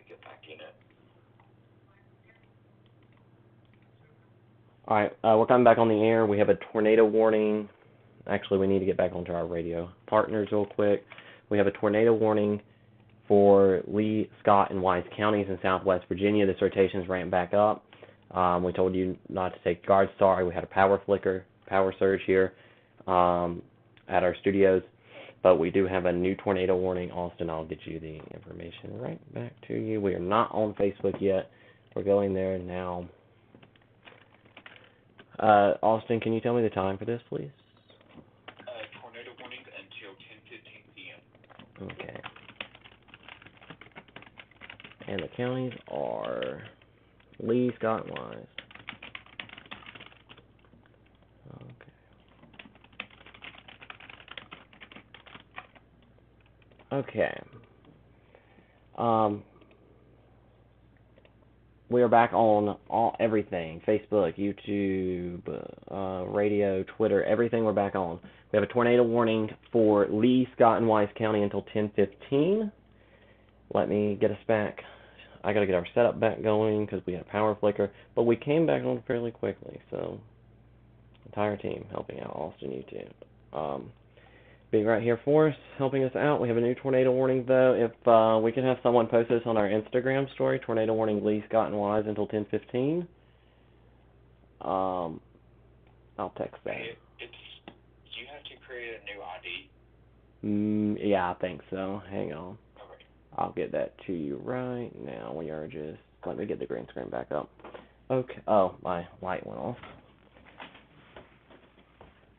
get back in it. All right, we're coming back on the air. We have a tornado warning. Actually, we need to get back onto our radio partners real quick. We have a tornado warning for Lee, Scott, and Wise counties in southwest Virginia. This rotation's ramped back up. We told you not to take guard. Sorry, we had a power surge here at our studios. But we do have a new tornado warning. Austin, I'll get you the information right back to you. We are not on Facebook yet. We're going there now. Austin, can you tell me the time for this, please? Tornado warning until 10:15 p.m. Okay. And the counties are Lee, Scott, and Wise. Okay. We are back on everything: Facebook, YouTube, radio, Twitter, everything. We're back on. We have a tornado warning for Lee, Scott, and Wise County until 10:15. Let me get us back. I got to get our setup back going because we had a power flicker, but we came back on fairly quickly. So, entire team helping out. Austin, you too. Being right here for us, helping us out. We have a new tornado warning, though. If we can have someone post this on our Instagram story, tornado warning Lee, Scott, and Wise until 10:15. I'll text that. You have to create a new ID. Yeah, I think so. Hang on. Okay. I'll get that to you right now. We are just, let me get the green screen back up. Okay. Oh, my light went off.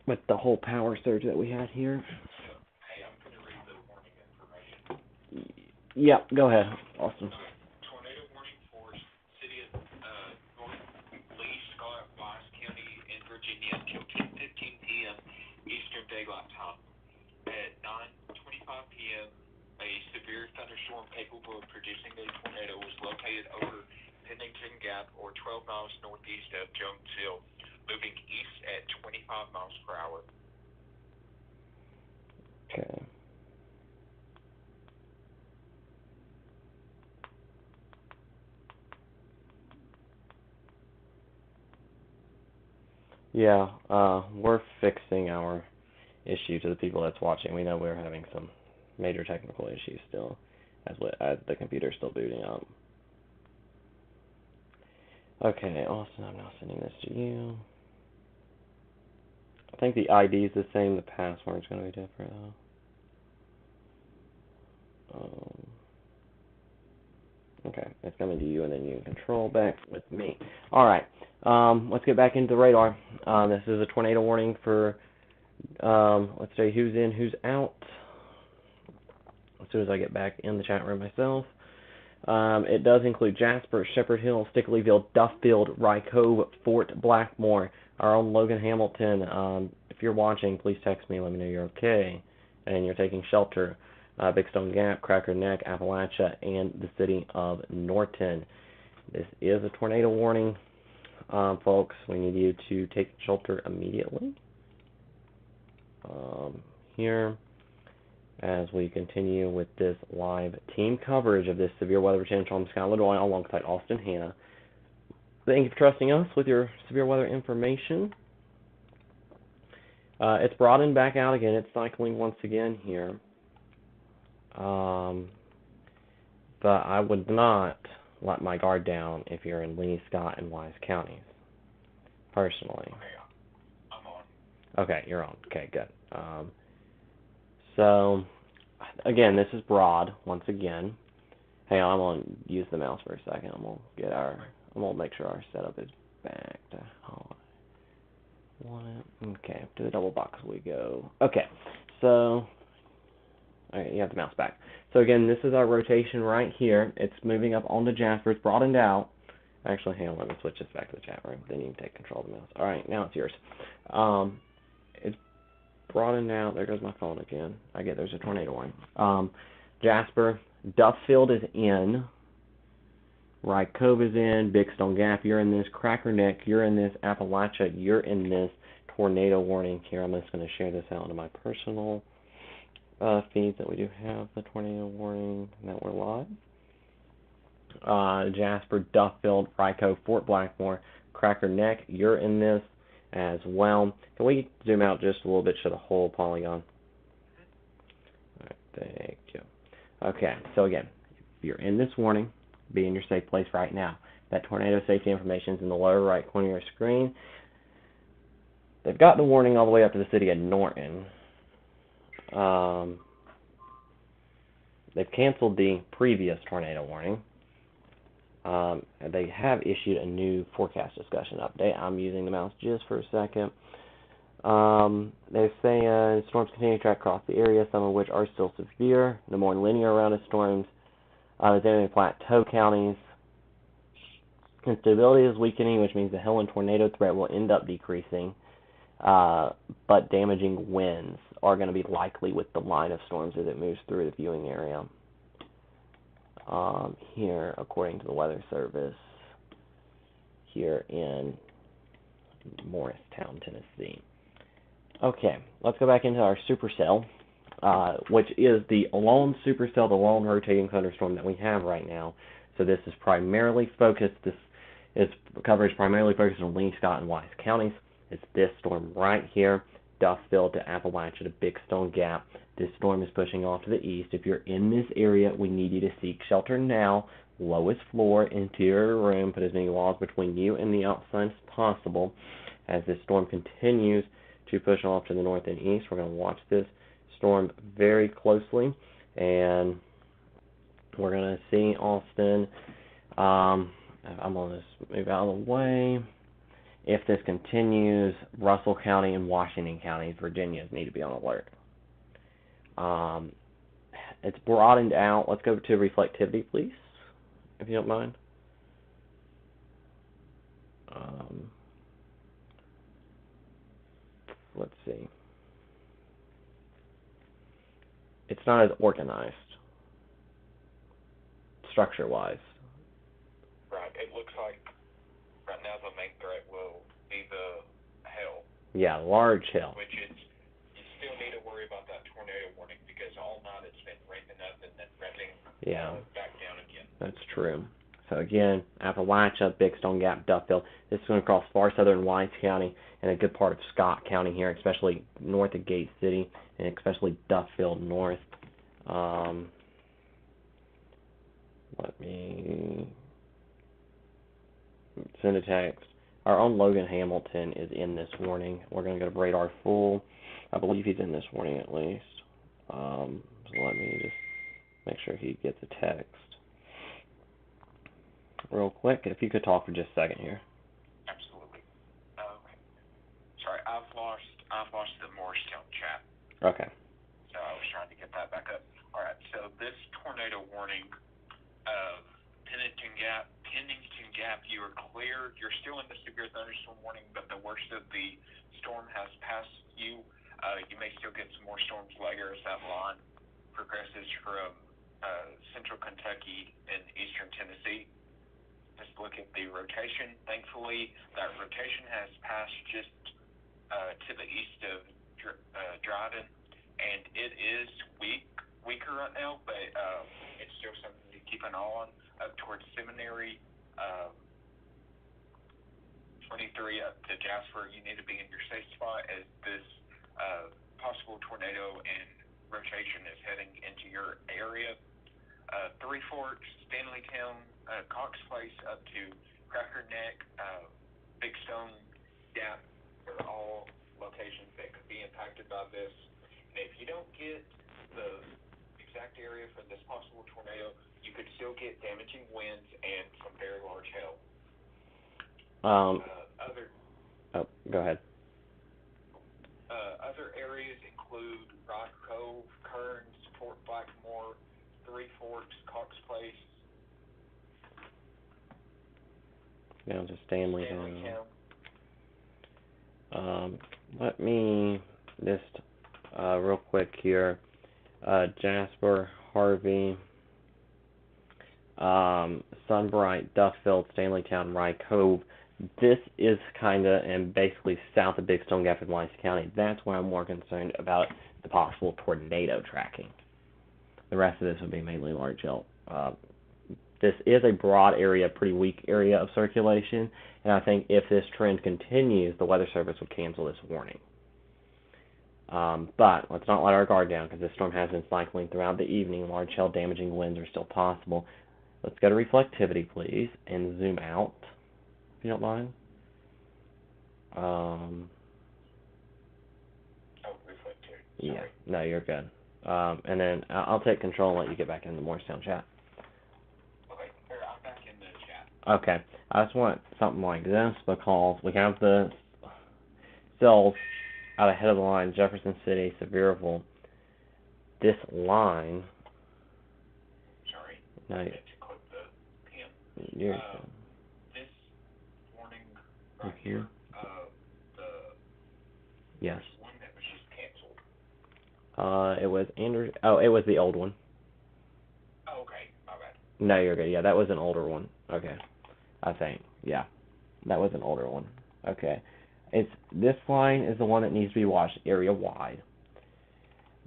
With the whole power surge that we had here. Hey, I'm going to read the warning information. Yep, go ahead, Austin. Tornado warning for city of North Lee, Scott, Wise County, in Virginia until 10:15 p.m. Eastern Daylight Time. At 9:25 p.m., a severe thunderstorm capable of producing a tornado was located over Pennington Gap, or 12 miles northeast of Jonesville, moving east at 25 miles per hour. Okay. Yeah, we're fixing our issue to the people that's watching. We know we're having some major technical issues still, as the computer's still booting up. Okay, Austin, I'm now sending this to you. I think the ID is the same, the password's going to be different, though. Okay, it's coming to you, and then you can control back with me. All right, let's get back into the radar. This is a tornado warning for, let's say, who's in, who's out. As soon as I get back in the chat room myself. It does include Jasper, Shepherd Hill, Stickleyville, Duffield, Rye Cove, Fort Blackmore, our own Logan Hamilton. If you're watching, please text me, let me know you're okay and you're taking shelter. Big Stone Gap, Cracker Neck, Appalachia, and the city of Norton. This is a tornado warning, folks. We need you to take shelter immediately. Here, as we continue with this live team coverage of this severe weather potential from Scott LeDoy alongside Austin Hanna. Thank you for trusting us with your severe weather information. It's broadened back out again. It's cycling once again here. But I would not let my guard down if you're in Lee, Scott, and Wise counties, personally. Okay, I'm on. Okay, you're on. Okay, good. So, again, this is broad, once again. Hey, I'm going to use the mouse for a second. I'm going to make sure our setup is back to okay, to the double box we go. Okay, so, okay, you have the mouse back. So again, this is our rotation right here. It's moving up onto Jasper. It's broadened out. Actually, hang on, let me switch this back to the chat room. Then you can take control of the mouse. All right, now it's yours. It's broadened out. There goes my phone again. I get there's a tornado warning. Jasper, Duffield is in. Rye Cove is in. Big Stone Gap, you're in this. Cracker Neck, you're in this. Appalachia, you're in this tornado warning here. I'm just going to share this out into my personal feeds that we do have the tornado warning and that we're live. Jasper, Duffield, Ryco, Fort Blackmore, Cracker Neck, you're in this as well. Can we zoom out just a little bit, show the whole polygon? All right, thank you. Okay, so again, if you're in this warning, be in your safe place right now. That tornado safety information is in the lower right corner of your screen. They've got the warning all the way up to the city of Norton. They've canceled the previous tornado warning. They have issued a new forecast discussion update. I'm using the mouse just for a second. They're saying storms continue to track across the area, some of which are still severe. The more linear round of storms is in plateau counties. Instability is weakening, which means the hail and tornado threat will end up decreasing, but damaging winds are going to be likely with the line of storms as it moves through the viewing area. Here, according to the Weather Service, here in Morristown, Tennessee. Okay, let's go back into our supercell, which is the lone supercell, the lone rotating thunderstorm that we have right now. So this is primarily focused, its coverage primarily focused on Lee, Scott, and Wise counties. It's this storm right here, Duffield to Appalachia to Big Stone Gap. This storm is pushing off to the east. If you're in this area, we need you to seek shelter now. Lowest floor, interior room, put as many walls between you and the outside as possible. As this storm continues to push off to the north and east, we're going to watch this storm very closely, and we're going to see Austin. I'm going to just move out of the way. If this continues, Russell County and Washington County, Virginia, need to be on alert. It's broadened out. Let's go to reflectivity, please, if you don't mind. Let's see. It's not as organized, structure-wise. Right. It looks like right now the main threat will be the hail. Yeah, large hail. Which is, you still need to worry about that tornado warning because all night it's been ramping up and then ramping back down again. That's true. So again, Appalachia, Big Stone Gap, Duffield. This is going to cross far southern Wise County and a good part of Scott County here, especially north of Gate City and especially Duffield north. Let me send a text. Our own Logan Hamilton is in this warning. We're going to go to radar full. I believe he's in this warning at least. So let me just make sure he gets a text. Real quick, if you could talk for just a second here. Absolutely. Okay. Sorry, I've lost the Morristown chat. Okay. So I was trying to get that back up. All right. So this tornado warning of Pennington Gap, you are clear. You're still in the severe thunderstorm warning, but the worst of the storm has passed you. You may still get some more storms later as that line progresses from central Kentucky and eastern Tennessee. Just look at the rotation. Thankfully, that rotation has passed just to the east of Dryden, and it is weaker right now, but it's still something to keep an eye on. Up towards Seminary, 23 up to Jasper, you need to be in your safe spot as this possible tornado and rotation is heading into your area. Three Forks, Stanleytown, Cox Place up to Cracker Neck, Big Stone Gap are all locations that could be impacted by this. And if you don't get the exact area for this possible tornado, you could still get damaging winds and some very large hail. Go ahead. Other areas include Rock Cove, Kearns, Fort Blackmore, Three Forks, Cox Place. Down to Stanleytown. Let me just real quick here. Jasper, Harvey, Sunbright, Duffield, Stanleytown, Rye Cove. This is kind of and basically south of Big Stone Gap in Wise County. That's where I'm more concerned about the possible tornado tracking. The rest of this would be mainly large hail this is a broad area, pretty weak area of circulation, and I think if this trend continues, the Weather Service would cancel this warning. But let's not let our guard down, because this storm has been cycling throughout the evening. Large hail damaging winds are still possible. Let's go to reflectivity, please, and zoom out, if you don't mind. Yeah, no, you're good. And then I'll take control and let you get back into the Morristown chat. Okay, here, I'm back in the chat. Okay, I just want something like this because we have the cells out ahead of the line, Jefferson City, Sevierville. This line. Sorry. No, I meant to click the pin. you're This warning right here, the yes. one that was just canceled. It was Andrew. Oh, it was the old one. Oh, okay, my bad. No, you're good. Yeah, that was an older one. Okay, I think. Yeah, that was an older one. Okay, this line is the one that needs to be watched area wide.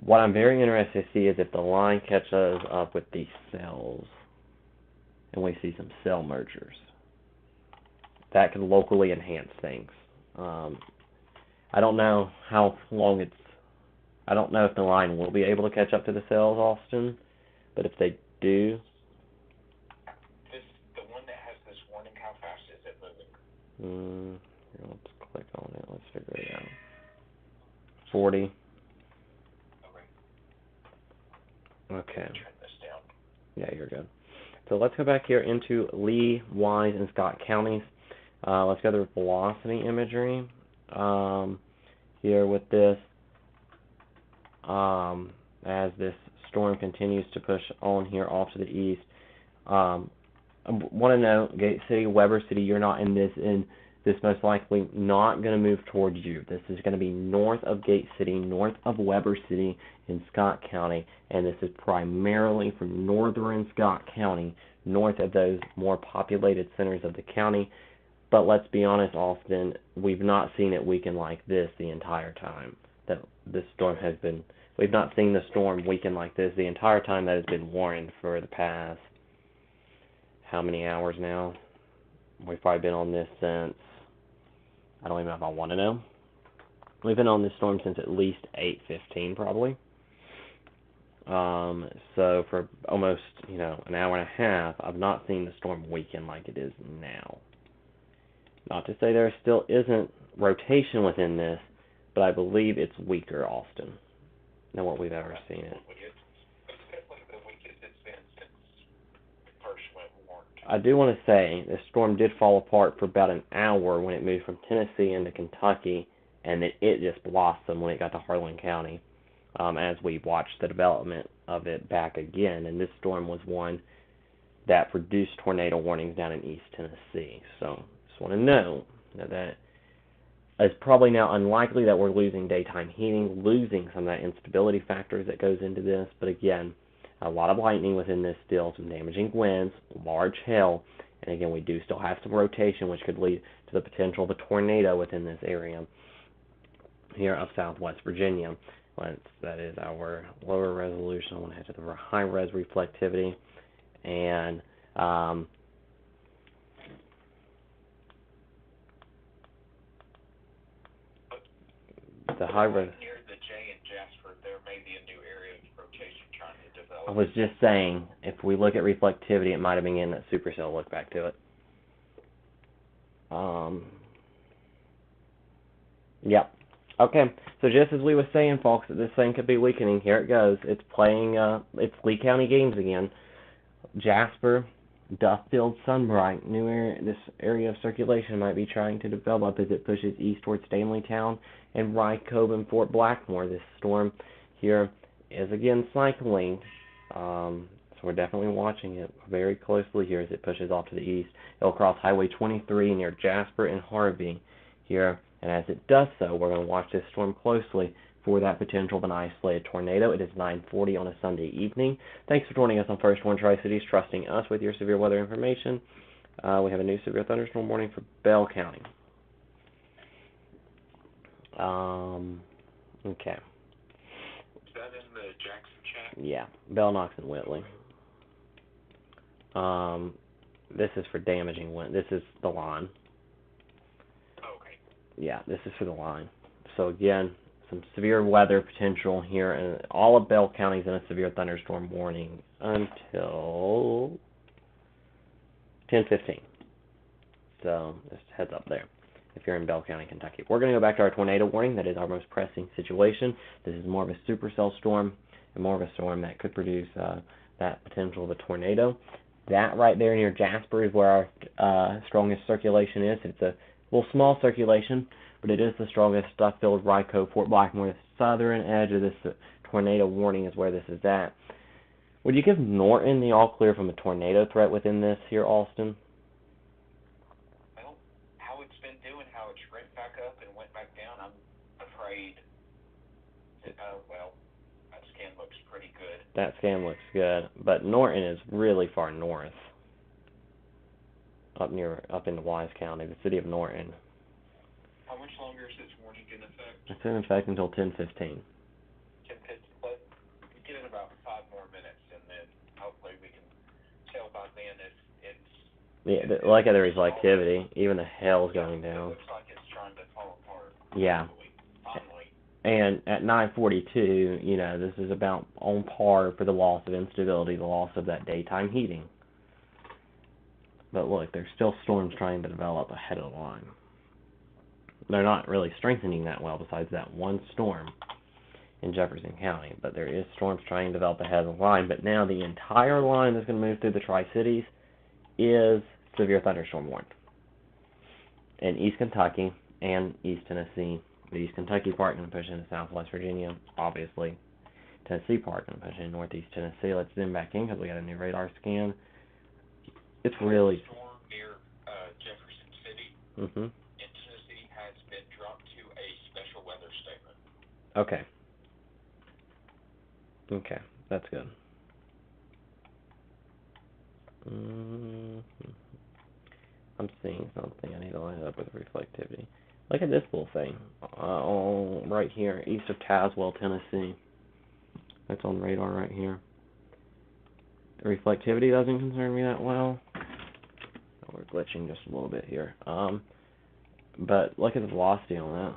What I'm very interested to see is if the line catches up with these cells, and we see some cell mergers. That could locally enhance things. I don't know how long I don't know if the line will be able to catch up to the cells, Austin, but if they do. The one that has this warning, how fast is it moving? Here, let's click on it. Let's figure it out. 40. Okay. Turn this down. Yeah, you're good. So let's go back here into Lee, Wise, and Scott counties. Let's go to velocity imagery. Here with this, as this storm continues to push on here off to the east. I want to know, Gate City, Weber City, you're not in this, and this most likely not going to move towards you. This is going to be north of Gate City, north of Weber City in Scott County, and this is primarily from northern Scott County, north of those more populated centers of the county. But let's be honest, Austin, we've not seen it weaken like this the entire time that this storm has been. We've not seen the storm weaken like this the entire time that has been warned for the past, how many hours now? We've probably been on this since, I don't even know if I want to know. We've been on this storm since at least 8:15 probably. So for almost, an hour and a half, I've not seen the storm weaken like it is now. Not to say there still isn't rotation within this, but I believe it's weaker, Austin, than what we've ever seen it. It's definitely the weakest it's been since it first went warned. I do want to say this storm did fall apart for about an hour when it moved from Tennessee into Kentucky, and then it just blossomed when it got to Harlan County, as we watched the development of it back again. And this storm was one that produced tornado warnings down in East Tennessee. So just want to know that it's probably now unlikely that we're losing daytime heating, losing some of that instability factors that goes into this. But again, a lot of lightning within this still, some damaging winds, large hail, and again, we do still have some rotation, which could lead to the potential of a tornado within this area here of Southwest Virginia. That is our lower resolution. I want to head to the high res reflectivity, and the high res. Near the J and Jasper, there may be a new area of rotation trying to develop. I was just saying, if we look at reflectivity, it might have been in that supercell. Look back to it. Yep. Okay. So just as we were saying, folks, that this thing could be weakening. Here it goes. It's playing. It's Lee County games again. Jasper, Duffield, Sunbright, new area. This area of circulation might be trying to develop as it pushes east towards Stanleytown and Rycove and Fort Blackmore. This storm here is again cycling. So we're definitely watching it very closely here as it pushes off to the east. It'll cross Highway 23 near Jasper and Harvey here, and as it does so, we're going to watch this storm closely for that potential of an isolated tornado. It is 9:40 on a Sunday evening. Thanks for joining us on First One Tri-Cities, trusting us with your severe weather information. We have a new severe thunderstorm warning for Bell County. Okay. Is that in the Jackson chat? Yeah, Bell, Knox, and Whitley. This is for damaging wind. This is the line. Okay. Yeah, this is for the line. So again, some severe weather potential here, and all of Bell County is in a severe thunderstorm warning until 10:15. So just heads up there if you're in Bell County, Kentucky. We're going to go back to our tornado warning. That is our most pressing situation. This is more of a supercell storm and more of a storm that could produce that potential of a tornado. That right there near Jasper is where our strongest circulation is. It's a little small circulation, but it is the strongest. Duffield, Ryco, Fort Blackmore, the southern edge of this tornado warning is where this is at. Would you give Norton the all clear from a tornado threat within this here, Austin? Well, how it's been doing, how it's went back up and went back down, I'm afraid that, well, that scan looks pretty good. That scan looks good, but Norton is really far north, up into Wise County, the city of Norton. How much longer is this warning in effect? It's in effect until 10:15. 10:50, but we get in about 5 more minutes, and then hopefully we can tell by then if it's... Yeah, look at the reflectivity. Even the hail's going down. It looks like it's trying to fall apart. Yeah. Finally. And at 9:42, you know, this is about on par for the loss of instability, the loss of that daytime heating. But look, there's still storms trying to develop ahead of the line. They're not really strengthening that well besides that one storm in Jefferson County. But there is storms trying to develop ahead of the line. But now the entire line that's going to move through the Tri-Cities is severe thunderstorm warned. In East Kentucky and East Tennessee. The East Kentucky part going to push into Southwest Virginia, obviously. Tennessee part going to push into Northeast Tennessee. Let's zoom back in because we got a new radar scan. It's really... storm near Jefferson City Mm-hmm. in Tennessee has been dropped to a special weather statement. Okay. Okay, that's good. I'm seeing something. I need to line it up with reflectivity. Look at this little thing. Right here, east of Tazewell, Tennessee. That's on radar right here. The reflectivity doesn't concern me that well. Oh, we're glitching just a little bit here. But look at the velocity on that.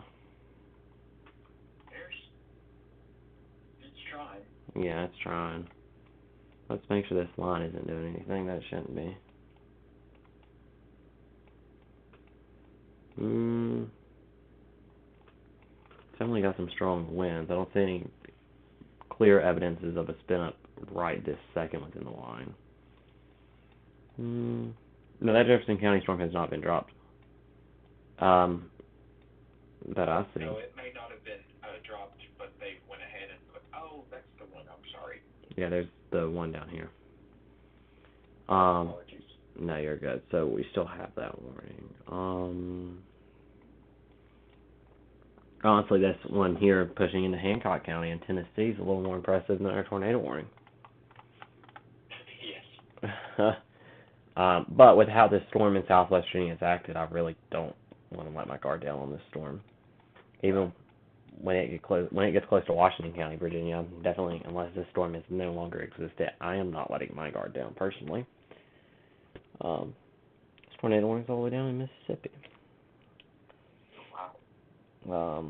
It's trying. Yeah, it's trying. Let's make sure this line isn't doing anything that it shouldn't be. Definitely got some strong winds. I don't see any clear evidences of a spin up right this second within the line. No, that Jefferson County storm has not been dropped. That I see. No, it may not have been dropped, but they went ahead and put... Oh, that's the one. I'm sorry. Yeah, there's the one down here. Apologies. No, you're good. So we still have that warning. Honestly, this one here pushing into Hancock County in Tennessee is a little more impressive than our tornado warning. Yes. But with how this storm in Southwest Virginia has acted, I really don't want to let my guard down on this storm. Even when it gets close to Washington County, Virginia, definitely, unless this storm is no longer existent, I am not letting my guard down personally. This tornado warning's all the way down in Mississippi. Wow.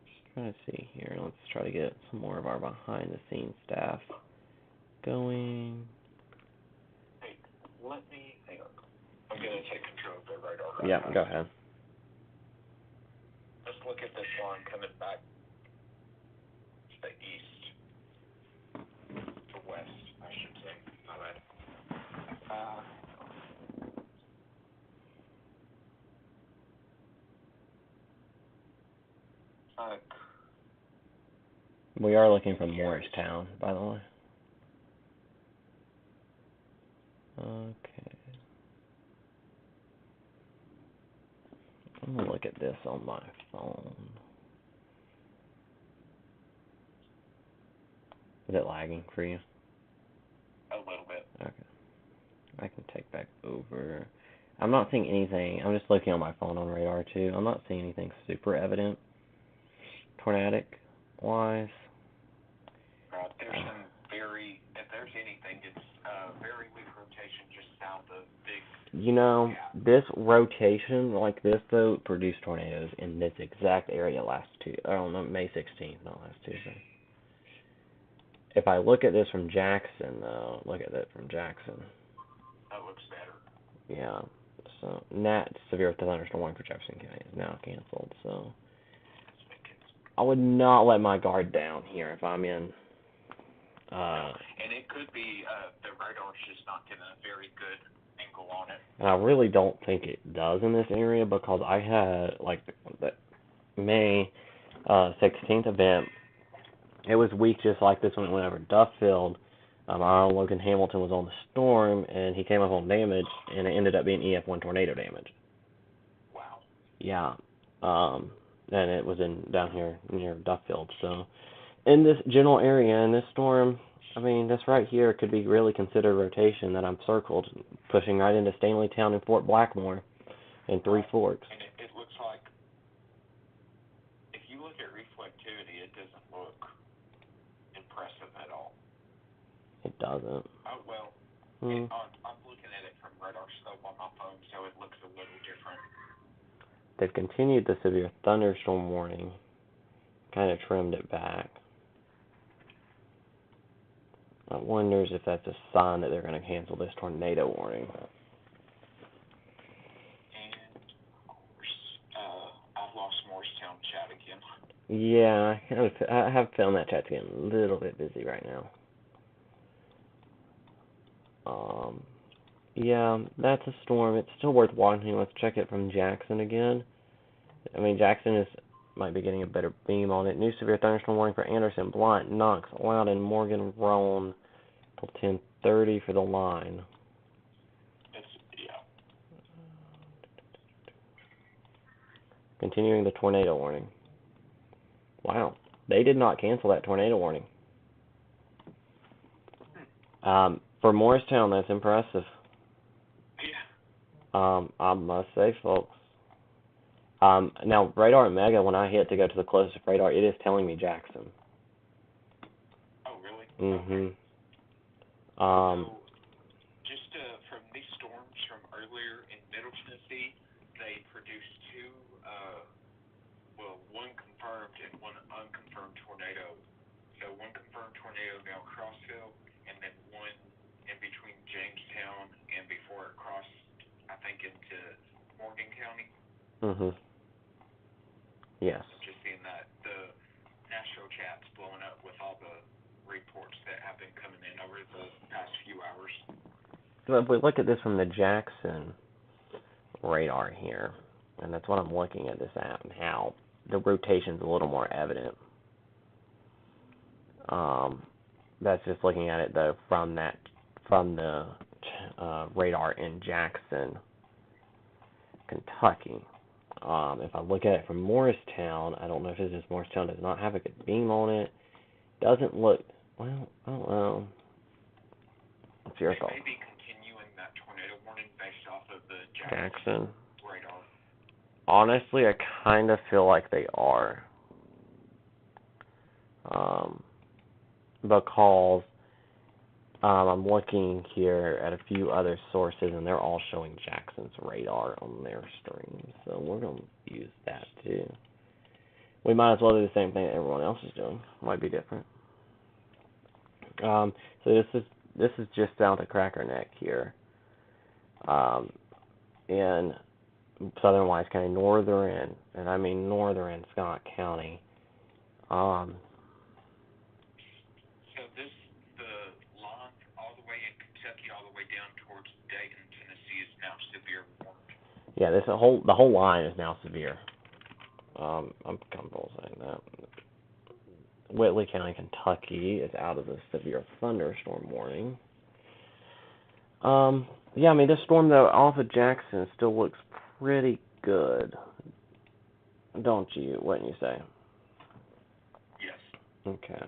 Just trying to see here. Let's try to get some more of our behind-the-scenes staff going. Hey, hang on. I'm going to take control of the radar right Yeah, now. go ahead. Let's look at this line coming back to the east, to west, I should say. My bad. We are looking for Morristown, by the way. Okay. I'm going to look at this on my phone. Is it lagging for you? A little bit. Okay. I can take back over. I'm not seeing anything. I'm just looking on my phone on radar too. I'm not seeing anything super evident tornadic wise. Right. There's some very saying it's very weak rotation just south of Big. You know, this rotation like this though produced tornadoes in this exact area last Tuesday. I don't know, May 16th, not last Tuesday. If I look at this from Jackson though, look at that from Jackson. That looks better. Yeah. So Nat severe thunderstorm warning for Jefferson County is now canceled. So I would not let my guard down here if I'm in. And it could be the radar's just not getting a very good angle on it. And I really don't think it does in this area because I had like the May 16th event. It was weak just like this one whenever Duffield. Our own Logan Hamilton was on the storm and he came up on damage and it ended up being EF1 tornado damage. Wow. Yeah. And it was down here near Duffield. So in this general area, in this storm, I mean, this right here could be really considered rotation that I'm circled, pushing right into Stanleytown and Fort Blackmore and Three Forks. And it looks like, if you look at reflectivity, it doesn't look impressive at all. It doesn't. Oh, well, I'm looking at it from radar scope on my phone, so it looks a little different. They've continued the severe thunderstorm warning, kind of trimmed it back. I wonder if that's a sign that they're going to cancel this tornado warning. And, of course, I've lost Morristown chat again. Yeah, I have found that chat's getting a little bit busy right now. Yeah, that's a storm. It's still worth watching. Let's check it from Jackson again. I mean, Jackson might be getting a better beam on it. New severe thunderstorm warning for Anderson, Blount, Knox, Loudon, Morgan, Roan till 10:30 for the line. Yeah. Continuing the tornado warning. Wow, they did not cancel that tornado warning. For Morristown, that's impressive. Yeah. I must say, folks. Now, radar and Mega, when I hit to go to the closest radar, it is telling me Jackson. Oh, really? Mm-hmm. Okay. So, just from these storms from earlier in Middle Tennessee, they produced two, one confirmed and one unconfirmed tornado. So one confirmed tornado down Crossville, and then one in between Jamestown and before it crossed, I think, into Morgan County. Mm-hmm. Yes. Just seeing that the Nashville chat's blowing up with all the reports that have been coming in over the past few hours. So if we look at this from the Jackson radar here, and that's what I'm looking at this at, and how the rotation's a little more evident. That's just looking at it though from the radar in Jackson, Kentucky. If I look at it from Morristown, I don't know if it's just Morristown does not have a good beam on it. Doesn't look, well, I don't know. What's your thought? They may be continuing that tornado warning based off of the Jackson radar. Honestly, I kind of feel like they are. Because I'm looking here at a few other sources, and they're all showing Jackson's radar on their stream. So we're going to use that too. We might as well do the same thing that everyone else is doing. Might be different. So this is just south of Cracker Neck here, in southern Wise County, northern, and I mean northern Scott County. So the line all the way in Kentucky, all the way down towards Dayton, Tennessee, is now severe warned. Yeah, the whole line is now severe. I'm comfortable saying that. Whitley County, Kentucky is out of the severe thunderstorm warning. Yeah, I mean, this storm, though, off of Jackson still looks pretty good. Don't you? Wouldn't you say? Yes. Okay.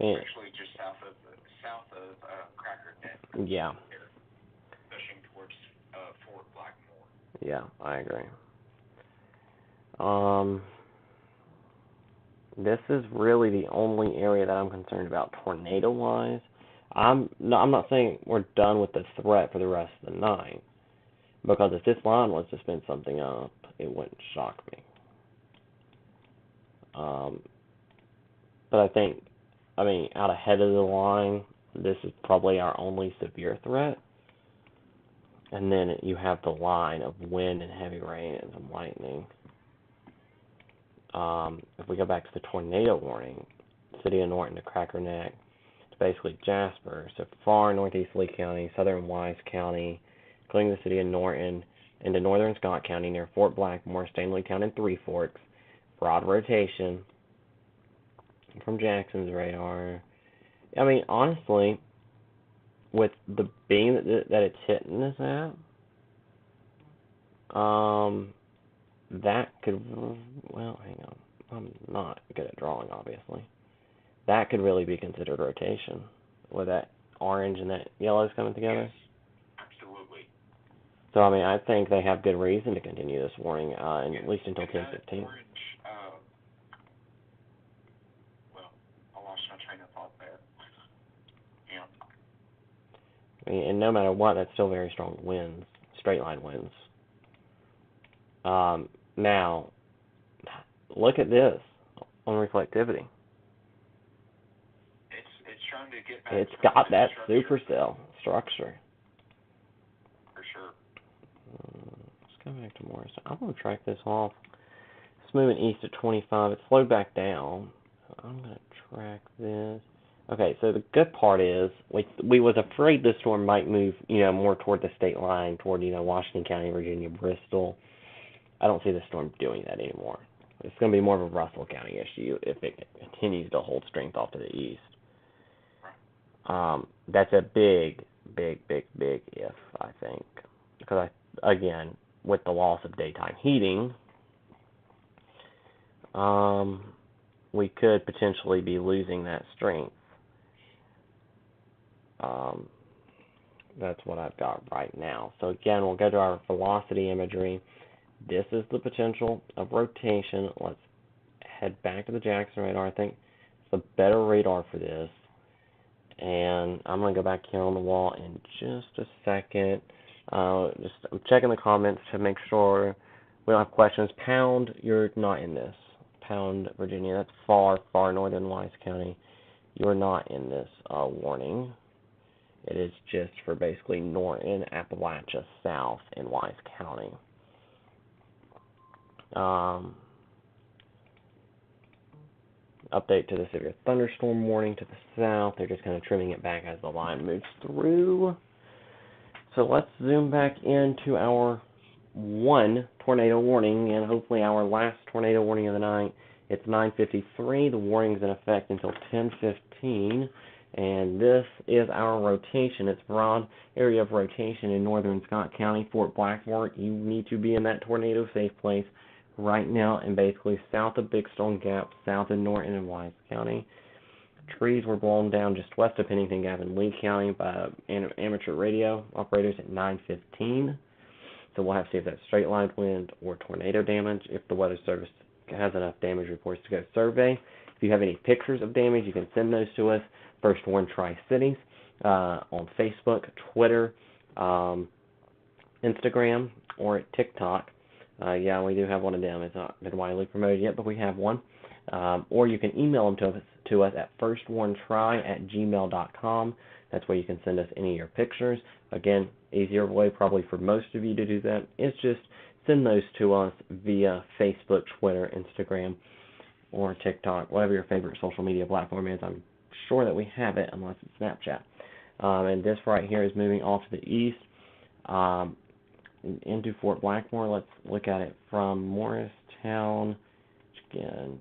Actually, just south of Cracker Neck. Yeah. Pushing towards Fort Blackmore. Yeah, I agree. This is really the only area that I'm concerned about tornado-wise. I'm not saying we're done with the threat for the rest of the night, because if this line was to spin something up, it wouldn't shock me. But I think, out ahead of the line, this is probably our only severe threat. And then you have the line of wind and heavy rain and some lightning. If we go back to the tornado warning, city of Norton to Cracker Neck, to basically Jasper, so far northeast Lee County, southern Wise County, including the city of Norton, into northern Scott County near Fort Blackmore, Stanley Town, and Three Forks. Broad rotation from Jackson's radar. Honestly, with the beam that it's hitting this at, that could, well, hang on. I'm not good at drawing, obviously. That could really be considered rotation, with that orange and that yellow is coming together. Yes, absolutely. So, I think they have good reason to continue this warning, at least until 10:15. Orange, well, I lost my train of thought there. Yeah. And no matter what, that's still very strong winds, straight line winds. Now, look at this on reflectivity. It's trying to get back. It's got that supercell structure. For sure. Let's go back to Morris. I'm going to track this off. It's moving east at 25. It slowed back down. I'm going to track this. Okay, so the good part is we was afraid the storm might move, more toward the state line, toward, Washington County, Virginia, Bristol. I don't see the storm doing that anymore. It's going to be more of a Russell County issue if it continues to hold strength off to the east. That's a big if, I think. Because, again, with the loss of daytime heating, we could potentially be losing that strength. That's what I've got right now. So, again, we'll go to our velocity imagery. This is the potential of rotation. Let's head back to the Jackson radar. I think it's a better radar for this. And I'm going to go back here on the wall in just a second. I'm checking the comments to make sure we don't have questions. Pound, you're not in this. Pound, Virginia, that's far northern Wise County. You're not in this warning. It is just for basically Norton, Appalachia, South, and Wise County. Update to the severe thunderstorm warning to the south. They're just kind of trimming it back as the line moves through. So let's zoom back into our one tornado warning, and hopefully our last tornado warning of the night. It's 9:53. The warning's in effect until 10:15, and this is our rotation. It's broad area of rotation in northern Scott County, Fort Blackmore. You need to be in that tornado safe place right now, and basically south of Big Stone Gap, south of Norton and Wise County. Trees were blown down just west of Pennington Gap in Lee County by amateur radio operators at 9:15. So we'll have to see if that's straight line wind or tornado damage. If the Weather Service has enough damage reports to go survey. If you have any pictures of damage, you can send those to us. First Warn Tri-Cities on Facebook, Twitter, Instagram, or TikTok. Yeah, we do have one of them. It's not been widely promoted yet, but we have one. Or you can email them to us at firstwarntry@gmail.com. That's where you can send us any of your pictures. Again, easier way probably for most of you to do that is just send those to us via Facebook, Twitter, Instagram, or TikTok, whatever your favorite social media platform is. I'm sure that we have it, unless it's Snapchat. And this right here is moving off to the east into Fort Blackmore. Let's look at it from Morristown, which again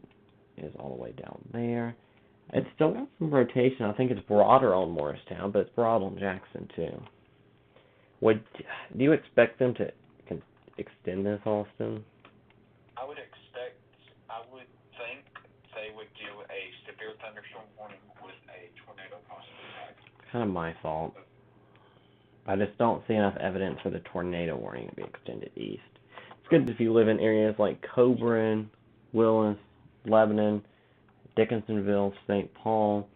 is all the way down there. It's still got some rotation. I think it's broader on Morristown, but it's broad on Jackson too. Do you expect them to extend this, Austin? I would think they would do a severe thunderstorm warning with a tornado possible. Kind of my fault. I just don't see enough evidence for the tornado warning to be extended east. It's good if you live in areas like Coburn, Willis, Lebanon, Dickinsonville, St. Paul,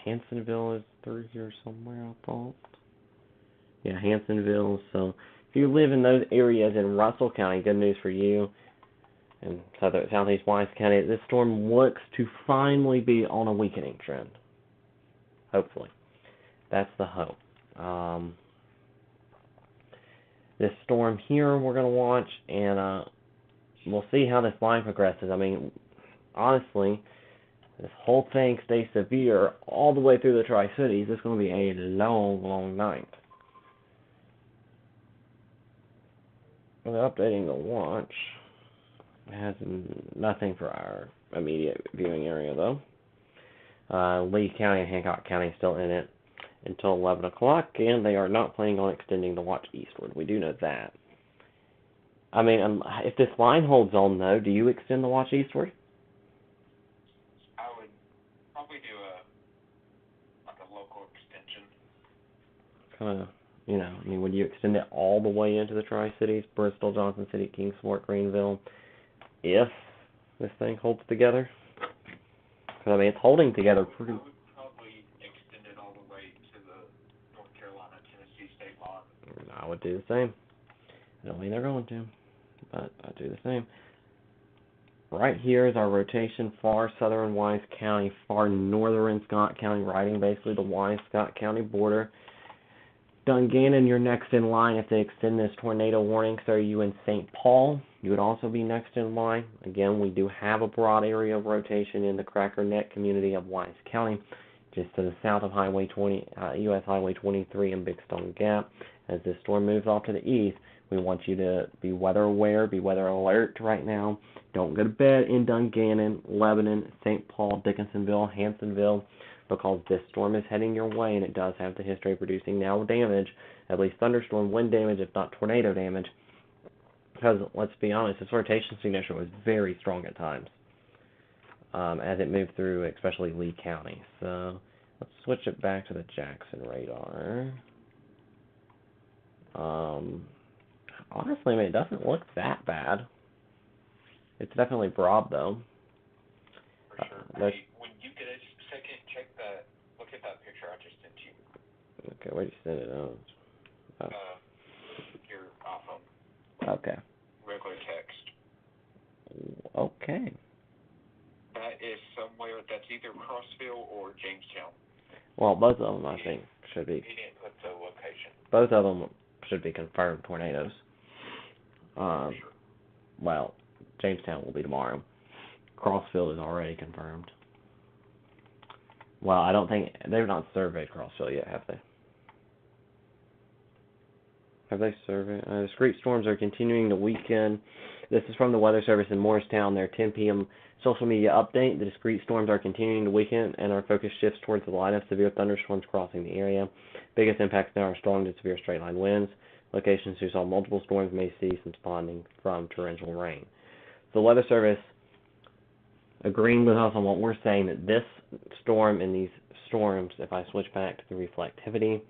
Hansonville is through here somewhere, I thought. Yeah, Hansonville. So if you live in those areas in Russell County, good news for you. In southeast Wise County, this storm looks to finally be on a weakening trend. Hopefully. That's the hope. This storm here we're going to watch, and we'll see how this line progresses. I mean, honestly, this whole thing stays severe all the way through the Tri-Cities. It's going to be a long, long night. We're updating the watch. It has nothing for our immediate viewing area, though. Lee County and Hancock County still in it until 11 o'clock, and they are not planning on extending the watch eastward. We do know that. I mean, if this line holds on, though, do you extend the watch eastward? I would probably do a local extension. Kind of, you know, I mean, would you extend it all the way into the Tri-Cities, Bristol, Johnson City, Kingsport, Greenville, if this thing holds together? Because, I mean, it's holding together pretty... I would probably extend it all the way to the North Carolina-Tennessee state line. I would do the same. I don't mean they're going to, but I do the same. Right here is our rotation, far southern Wise County, far northern Scott County, riding basically the Wise-Scott County border. Dungannon, you're next in line if they extend this tornado warning. So are you in St. Paul? You would also be next in line. Again, we do have a broad area of rotation in the Cracker Neck community of Wise County, just to the south of Highway 20, U.S. Highway 23 and Big Stone Gap. As this storm moves off to the east, we want you to be weather aware, be weather alert right now. Don't go to bed in Dungannon, Lebanon, St. Paul, Dickinsonville, Hansonville, because this storm is heading your way, and it does have the history of producing now damage, at least thunderstorm wind damage, if not tornado damage. Because, let's be honest, this rotation signature was very strong at times as it moved through, especially Lee County. So, let's switch it back to the Jackson radar. Honestly, I mean, it doesn't look that bad. It's definitely broad, though. For sure. Hey, when you get a second, look at that picture I just sent you. Okay, where did you send it? Oh. Your iPhone. Okay. Regular text. Okay. That is somewhere that's either Crossville or Jamestown. Well, both of them, I think, should be. He didn't put the location. Both of them should be confirmed tornadoes. Sure. Well, Jamestown will be tomorrow. Crossville is already confirmed. Well, I don't think they've not surveyed Crossville yet, have they? Have they surveyed? Discrete storms are continuing to weaken. This is from the Weather Service in Morristown. Their 10 p.m. social media update. The discrete storms are continuing to weaken, and our focus shifts towards the line of severe thunderstorms crossing the area. Biggest impacts now are strong to severe straight-line winds. Locations who saw multiple storms may see some spawning from torrential rain. So the Weather Service agreeing with us on what we're saying, that this storm and these storms, if I switch back to the reflectivity,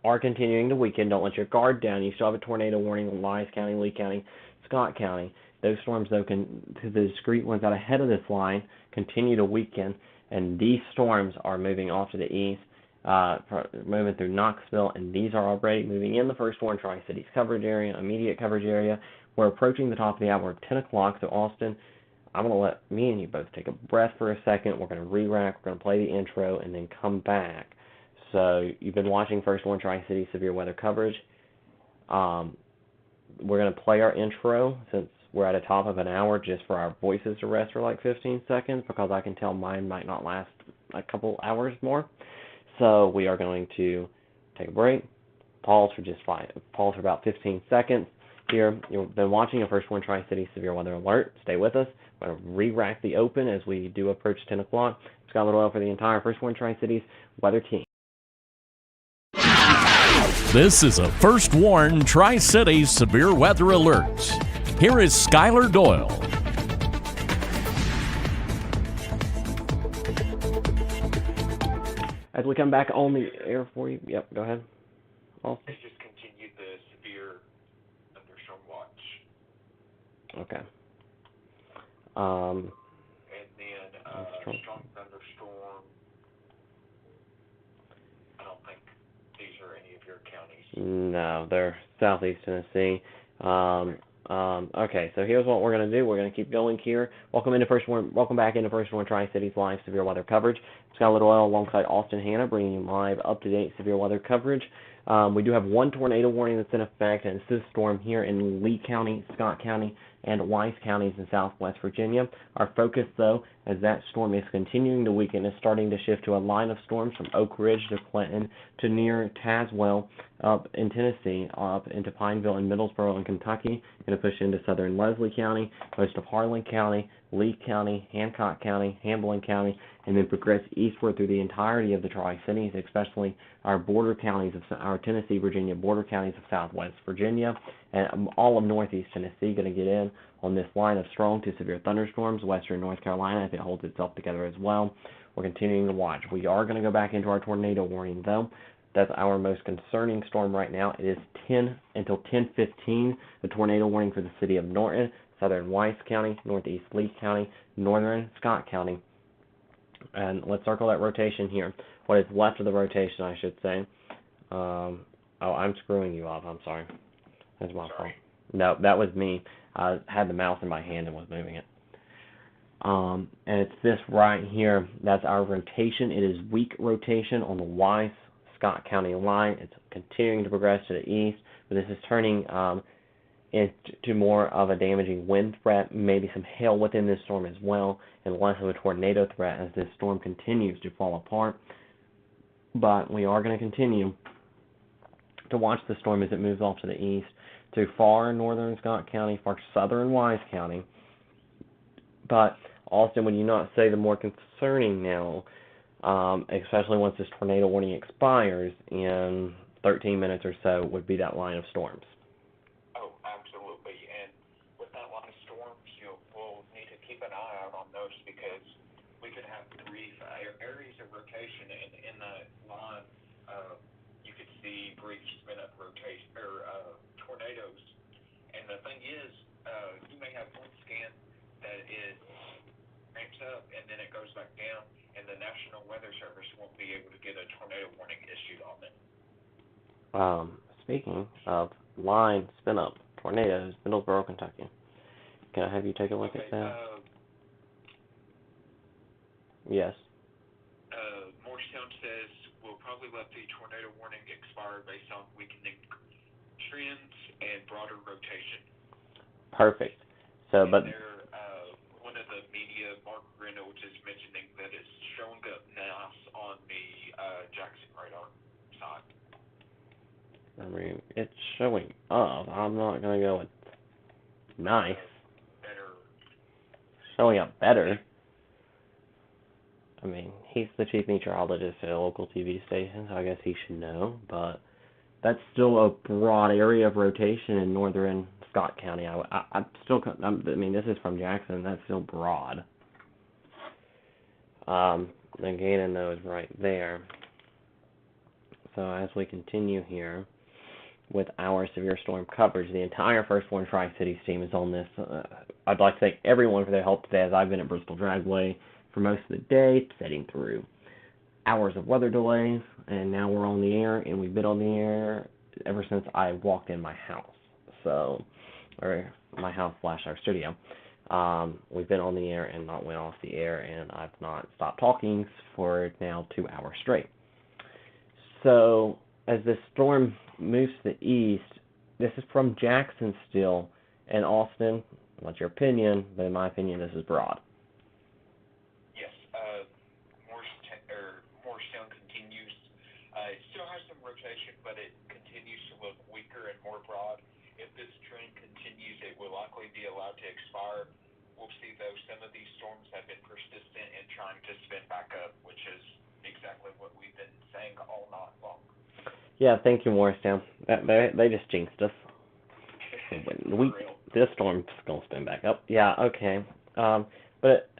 are continuing to weaken. Don't let your guard down. You still have a tornado warning in Wise County, Lee County, Scott County. Those storms, though, the discrete ones out ahead of this line, continue to weaken, and these storms are moving off to the east, moving through Knoxville, and these are already moving in the first Warren Tri-Cities coverage area, immediate coverage area. We're approaching the top of the hour at 10 o'clock, so Austin, I'm going to let me and you both take a breath for a second. We're going to re-rack, we're going to play the intro, and then come back. So you've been watching First Warren Tri-Cities severe weather coverage. We're going to play our intro since we're at a top of an hour just for our voices to rest for like 15 seconds, because I can tell mine might not last a couple hours more. So we are going to take a break, pause for about 15 seconds. Here, you've been watching a First Warren Tri-Cities severe weather alert. Stay with us. We're going to re-rack the open as we do approach 10 o'clock. Scott Little for the entire First Warren Tri-Cities weather team. This is a First Warren Tri-Cities Severe Weather Alert. Here is Skylar Doyle. As we come back on the air for you, yep, go ahead. They just continued the severe thunderstorm watch. Okay. And then strong thunderstorm your counties? No, they're southeast Tennessee. Okay, so here's what we're going to do. We're going to keep going here. Welcome back into First Warn Tri-Cities live severe weather coverage. Skylar Doyle alongside Austin Hanna bringing you live up-to-date severe weather coverage. We do have one tornado warning that's in effect, and it's this storm here in Lee County, Scott County, and Wise counties in southwest Virginia. Our focus, though, as that storm is continuing to weaken, is starting to shift to a line of storms from Oak Ridge to Clinton to near Tazewell up in Tennessee, up into Pineville and Middlesboro in Kentucky. Going to push into southern Leslie County, most of Harlan County, Lee County, Hancock County, Hamblin County, and then progress eastward through the entirety of the Tri-Cities, especially our border counties of our Tennessee-Virginia border counties of southwest Virginia, and all of northeast Tennessee going to get in on this line of strong to severe thunderstorms. Western North Carolina, if it holds itself together as well. We're continuing to watch. We are going to go back into our tornado warning, though. That's our most concerning storm right now. It is 10 until 10:15. The tornado warning for the city of Norton, southern Wise County, northeast Lee County, northern Scott County. And let's circle that rotation here. What is left of the rotation, I should say. Oh, I'm screwing you up. I'm sorry. That's my fault. No, that was me. I had the mouse in my hand and was moving it. And it's this right here. That's our rotation. It is weak rotation on the Wise Scott County line. It's continuing to progress to the east, but this is turning into more of a damaging wind threat, maybe some hail within this storm as well, and less of a tornado threat as this storm continues to fall apart. But we are going to continue to watch the storm as it moves off to the east to far northern Scott County, far southern Wise County. But Austin, would you not say the more concerning now, especially once this tornado warning expires in 13 minutes or so, would be that line of storms? Oh, absolutely. And with that line of storms, we'll need to keep an eye out on those because we could have three areas of rotation, and in that line, you could see brief spin-up rotation or tornadoes. And the thing is, you may have one scan that is ramps up and then it goes back down, and the National Weather Service won't be able to get a tornado warning issued on it. Speaking of line spin-up tornadoes, Middlesboro, Kentucky. Can I have you take a look at that? Yes. Morristown says we'll probably let the tornado warning expire based on weakening trends and broader rotation. Perfect. So, but one of the media, Mark Reynolds, is mentioning that it's showing up nice on the Jackson radar side. I mean, it's showing up. I'm not going to go with nice. Better. Showing up better. I mean, he's the chief meteorologist at a local TV station, so I guess he should know. But that's still a broad area of rotation in northern Scott County. I mean, this is from Jackson. That's still broad. The Gannon, though, is right there. So as we continue here with our severe storm coverage, the entire First Warn Tri-Cities team is on this. I'd like to thank everyone for their help today, as I've been at Bristol Dragway for most of the day, setting through hours of weather delays, and now we're on the air, and we've been on the air ever since I walked in my house. So, or my house / our studio. We've been on the air and not went off the air, and I've not stopped talking for now 2 hours straight. So, as this storm moves to the east, this is from Jackson still, and Austin, what's your opinion? But in my opinion, this is broad. Yes, Morristown continues. It still has some rotation, but it continues to look weaker and more broad. If this trend continues, it will likely be allowed to expire. We'll see, though, some of these storms have been persistent in trying to spin back up, which is exactly what we've been saying all night long. Yeah, thank you, Morristown. They just jinxed us. This storm's going to spin back up. Yeah, okay. But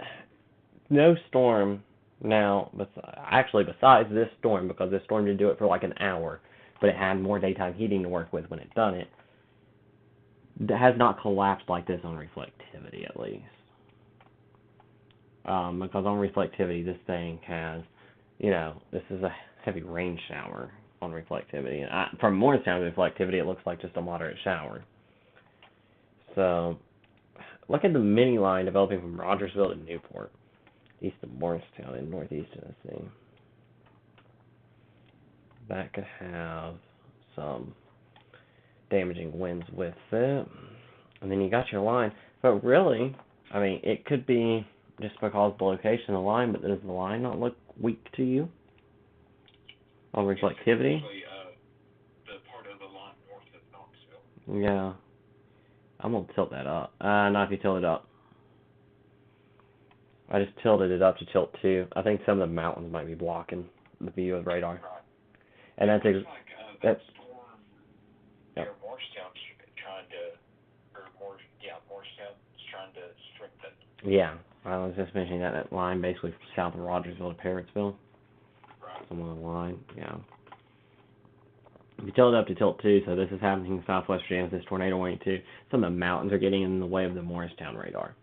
no storm now, besides this storm, because this storm did do it for like an hour, but it had more daytime heating to work with when it done it, has not collapsed like this on reflectivity, at least. Because on reflectivity, this thing has, this is a heavy rain shower on reflectivity. And from Morristown's reflectivity, it looks like just a moderate shower. So, look at the mini line developing from Rogersville to Newport, east of Morristown in northeast Tennessee. That could have some damaging winds with it. And then you got your line. But really, I mean, it could be just because of the location of the line, but does the line not look weak to you on reflectivity? The part of the line north of Knoxville. Yeah. I'm going to tilt that up. Not if you tilt it up. I just tilted it up to tilt 2. I think some of the mountains might be blocking the view of radar. Right. And that's It's like that storm Yep. near Morristown's trying to, Morristown's trying to strengthen. Yeah, I was just mentioning that line basically from south of Rogersville to Parrottsville. Right. Some of the line, yeah. If you tilt it up to tilt 2, so this is happening in southwest Virginia, this tornado warning 2. Some of the mountains are getting in the way of the Morristown radar.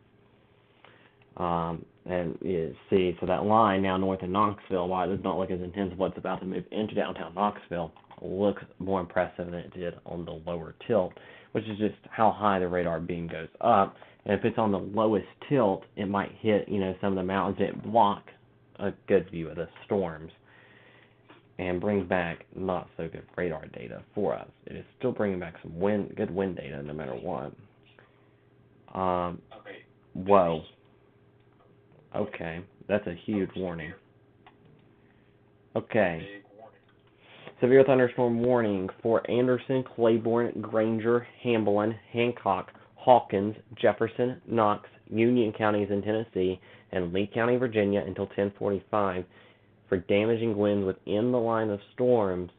And you see, so that line now north of Knoxville, while it does not look as intense as what's about to move into downtown Knoxville, looks more impressive than it did on the lower tilt, which is just how high the radar beam goes up. And if it's on the lowest tilt, it might hit, some of the mountains that block a good view of the storms and bring back not so good radar data for us. It is still bringing back some good wind data no matter what. Okay. Whoa. Okay, that's a huge warning. Okay. Big warning. Severe thunderstorm warning for Anderson, Claiborne, Granger, Hamblin, Hancock, Hawkins, Jefferson, Knox, Union counties in Tennessee, and Lee County, Virginia until 10:45 for damaging winds within the line of storms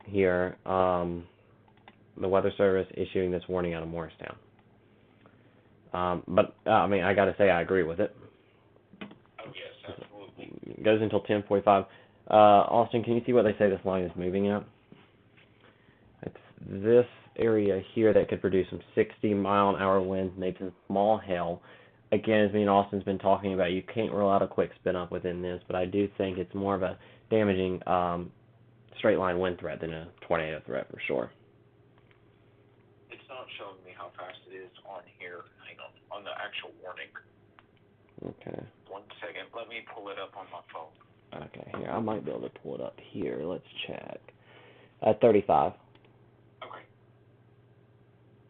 here. The Weather Service issuing this warning out of Morristown. But I got to say I agree with it. Oh, yes, absolutely. It goes until 10:45. Austin, can you see what they say this line is moving at? It's this area here that could produce some 60-mile-an-hour winds, maybe some small hail. Again, as me and Austin's been talking about, you can't rule out a quick spin-up within this, but I do think it's more of a damaging straight-line wind threat than a tornado threat for sure. It's not showing me how fast it is on here. Hang on the actual warning. Okay. 1 second. Let me pull it up on my phone. Okay, here, I might be able to pull it up here. Let's check. 35. Okay.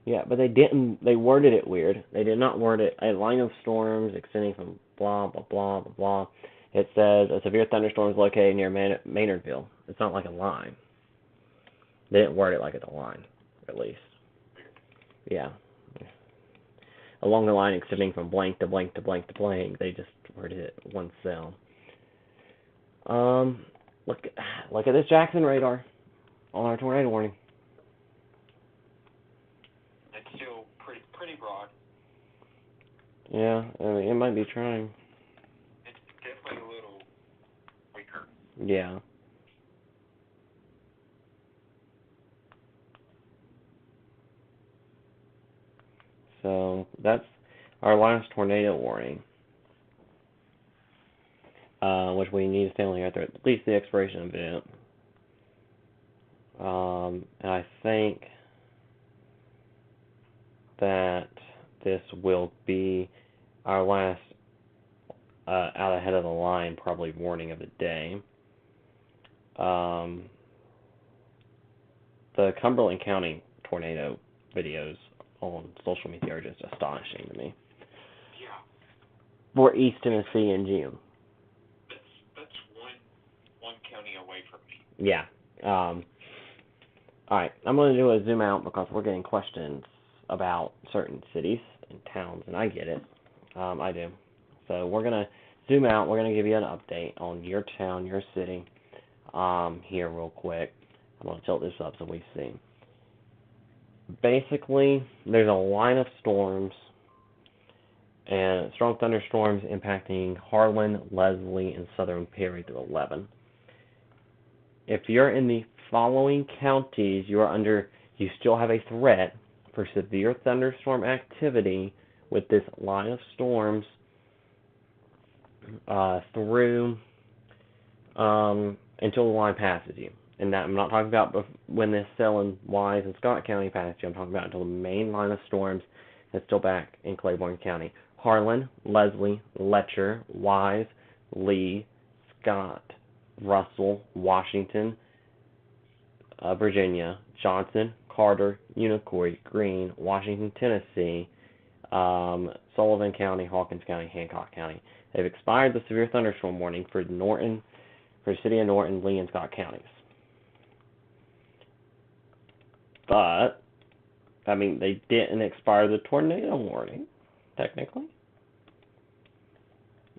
Yeah, but they worded it weird. They did not word it, a line of storms extending from blah, blah, blah, blah, blah. It says a severe thunderstorm is located near Maynardville. It's not like a line. They didn't word it like it's a line, at least. Yeah. Along the line extending from blank to blank to blank to blank, they just worded it one cell. Look at this Jackson radar on our tornado warning. It's still pretty broad. Yeah, it might be trying. It's definitely a little weaker. Yeah. So that's our last tornado warning, which we need to stay on the air through at least the expiration event. And I think that this will be our last out ahead of the line probably warning of the day. The Cumberland County tornado videos on social media are just astonishing to me. Yeah. For East Tennessee in June. That's one county away from me. Yeah. Alright, I'm going to do a zoom out because we're getting questions about certain cities and towns, and I get it. I do. So we're going to zoom out. We're going to give you an update on your town, your city, here real quick. I'm going to tilt this up so we see. Basically, there's a line of storms and strong thunderstorms impacting Harlan, Leslie, and southern Perry through 11. If you're in the following counties, you still have a threat for severe thunderstorm activity with this line of storms through until the line passes you. and that I'm not talking about when this cell in Wise and Scott County passed you. I'm talking about until the main line of storms is still back in Claiborne County. Harlan, Leslie, Letcher, Wise, Lee, Scott, Russell, Washington, Virginia, Johnson, Carter, Unicoi, Greene, Washington, Tennessee, Sullivan County, Hawkins County, Hancock County. They've expired the severe thunderstorm warning for the city of Norton, Lee, and Scott counties. But, I mean, they didn't expire the tornado warning, technically.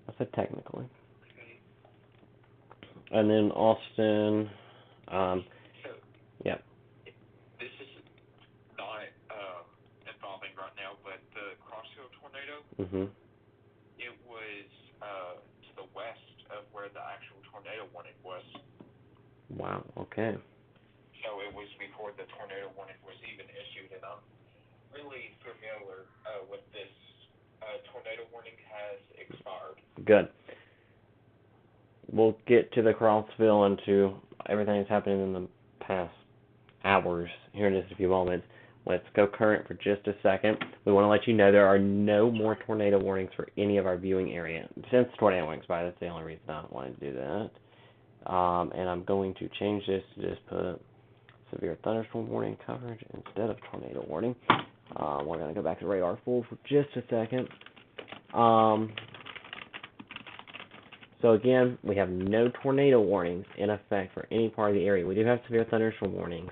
I said technically. And then Austin, yeah. This is not involving right now, but the Crossville tornado, it was to the west of where the actual tornado warning was. Wow, okay. So it was before the tornado warning was even issued, and I'm really familiar with this. Tornado warning has expired. Good. We'll get to the Crossville and to everything that's happening in the past hours here in just a few moments. Let's go current for just a second. We want to let you know there are no more tornado warnings for any of our viewing area. Since tornado warnings expired, that's the only reason I wanted to do that. And I'm going to change this to just put severe thunderstorm warning coverage instead of tornado warning. We're going to go back to radar full for just a second. So again, we have no tornado warnings in effect for any part of the area. We do have severe thunderstorm warnings.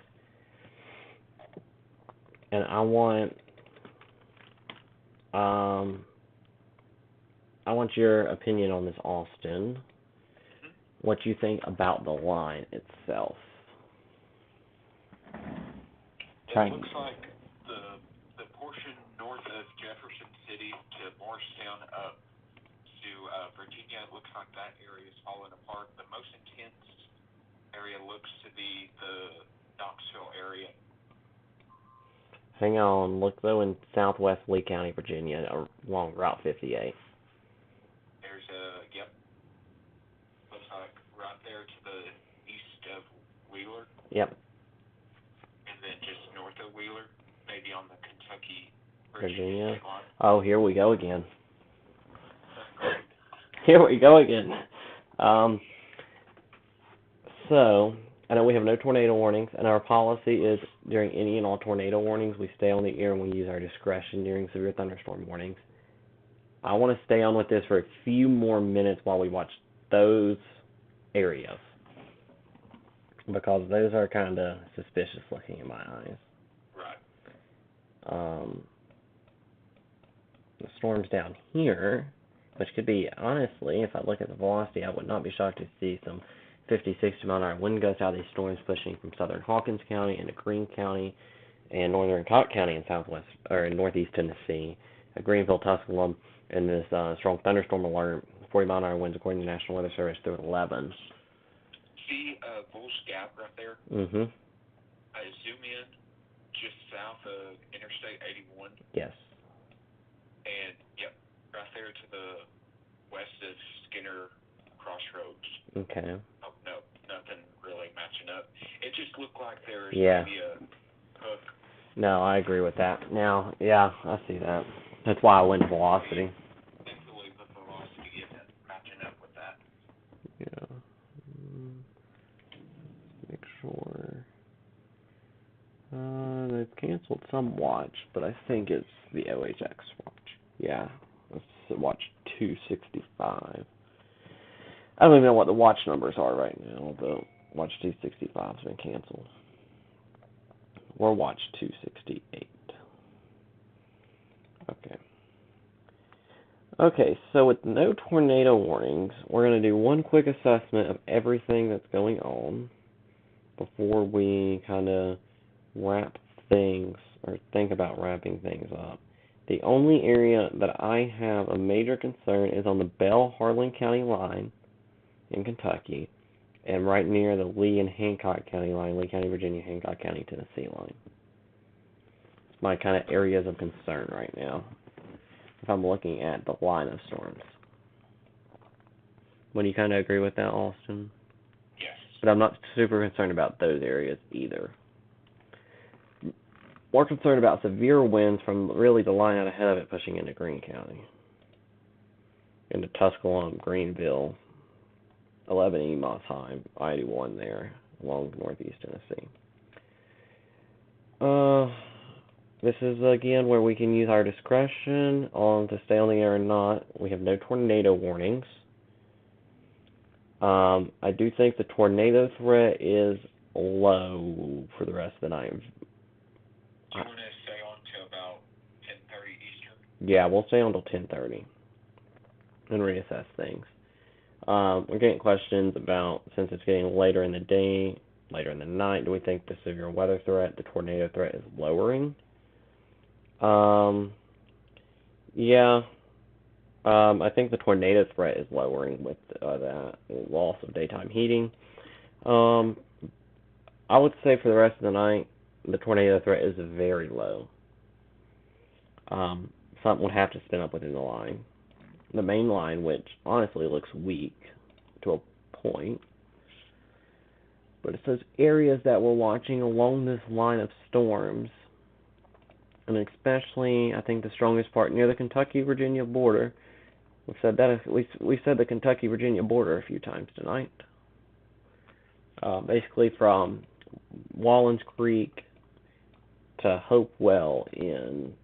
And I want your opinion on this, Austin. What you think about the line itself? It looks like the portion north of Jefferson City to Morristown up to Virginia, it looks like that area is falling apart. The most intense area looks to be the Knoxville area. Hang on, look though in southwest Lee County, Virginia, along Route 58. There's yep. Looks like right there to the east of Wheeler. Yep. And then just north of Wheeler, maybe on the Kentucky Virginia. state line. Oh, here we go again. Here we go again. So, I know we have no tornado warnings, and our policy is during any and all tornado warnings, we stay on the air and we use our discretion during severe thunderstorm warnings. I want to stay on with this for a few more minutes while we watch those areas, because those are kind of suspicious looking in my eyes. Right. The storms down here, which could be, honestly, if I look at the velocity, I would not be shocked to see some 50, 60 mile an hour wind gusts out of these storms pushing from southern Hawkins County into Greene County and northern Cobb County in southwest or in northeast Tennessee, Greenville, Tusculum, and this strong thunderstorm alert, 40 mile an hour winds according to the National Weather Service through 11. See Bulls Gap right there? Mm-hmm. Zoom in just south of Interstate 81. Yes. And, yep, right there to the west of Skinner Crossroads. Okay. Oh, no, nothing really matching up. It just looked like there's Yeah. maybe a hook. No, I agree with that. Now, yeah, I see that. That's why I went velocity. Thankfully, the velocity isn't matching up with that. Yeah. Make sure. They've canceled some watch, but I think it's the OHX watch. Yeah. Let's watch 265. I don't even know what the watch numbers are right now, but watch 265 has been canceled. Or watch 268. Okay. Okay, so with no tornado warnings, we're going to do one quick assessment of everything that's going on before we kind of wrap things, or think about wrapping things up. The only area that I have a major concern is on the Bell-Harlan County line in Kentucky, and right near the Lee and Hancock County line, Lee County, Virginia, Hancock County, Tennessee line. It's my kind of areas of concern right now, if I'm looking at the line of storms. Would you kind of agree with that, Austin? Yes. but I'm not super concerned about those areas either. More concerned about severe winds from really the line out ahead of it pushing into Greene County, into Tusculum, Greenville, 11E, Moss High, I-81 there, along northeast Tennessee. This is, again, where we can use our discretion on to stay on the air or not. We have no tornado warnings. I do think the tornado threat is low for the rest of the night. Do you want to stay on till about 10:30 Eastern? Yeah, we'll stay on till 10:30 and reassess things. We're getting questions about, since it's getting later in the day, later in the night, do we think the severe weather threat, the tornado threat, is lowering? Yeah. I think the tornado threat is lowering with that loss of daytime heating. I would say for the rest of the night, the tornado threat is very low. Something would have to spin up within the line. The main line, which honestly looks weak to a point, but it's those areas that we're watching along this line of storms, and especially, I think, the strongest part near the Kentucky-Virginia border. We've said that we said the Kentucky-Virginia border a few times tonight. Basically, from Wallens Creek to Hopewell in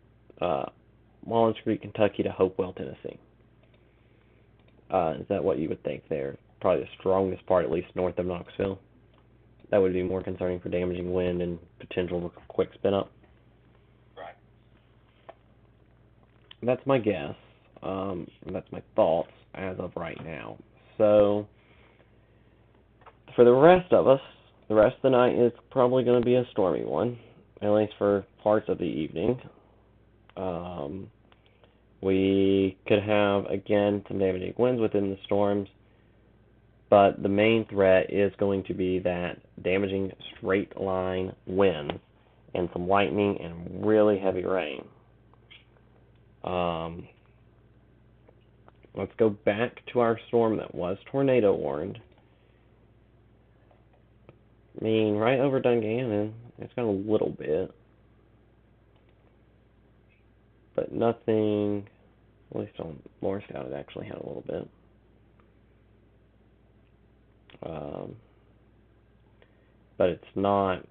Wallens Creek, Kentucky to Hopewell, Tennessee. Is that what you would think there? Probably the strongest part, at least north of Knoxville. That would be more concerning for damaging wind and potential quick spin up. Right. That's my guess. That's my thoughts as of right now. So, for the rest of us, the rest of the night is probably going to be a stormy one, at least for parts of the evening. We could have, again, some damaging winds within the storms, but the main threat is going to be that damaging straight line winds and some lightning and really heavy rain. Let's go back to our storm that was tornado warned. I mean, right over Dungannon, it's got a little bit, but nothing, at least on Morristown, it actually had a little bit. But it's not